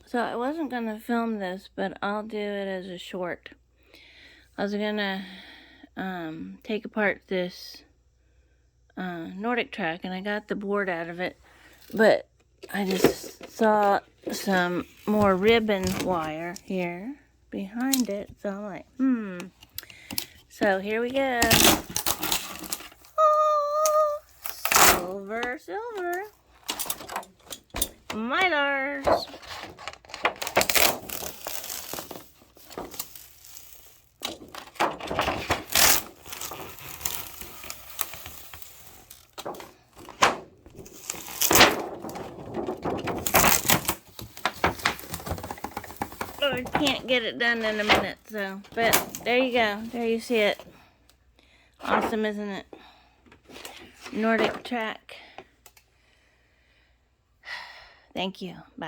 So I wasn't going to film this, but I'll do it as a short. I was going to take apart this Nordictrak, and I got the board out of it, but I just saw some more ribbon wire here behind it, so I'm like, So here we go. Oh, silver, silver. Mylars. Oh, I can't get it done in a minute, so, but there you go. There you see it. Awesome, isn't it? Nordictrak. Thank you. Bye.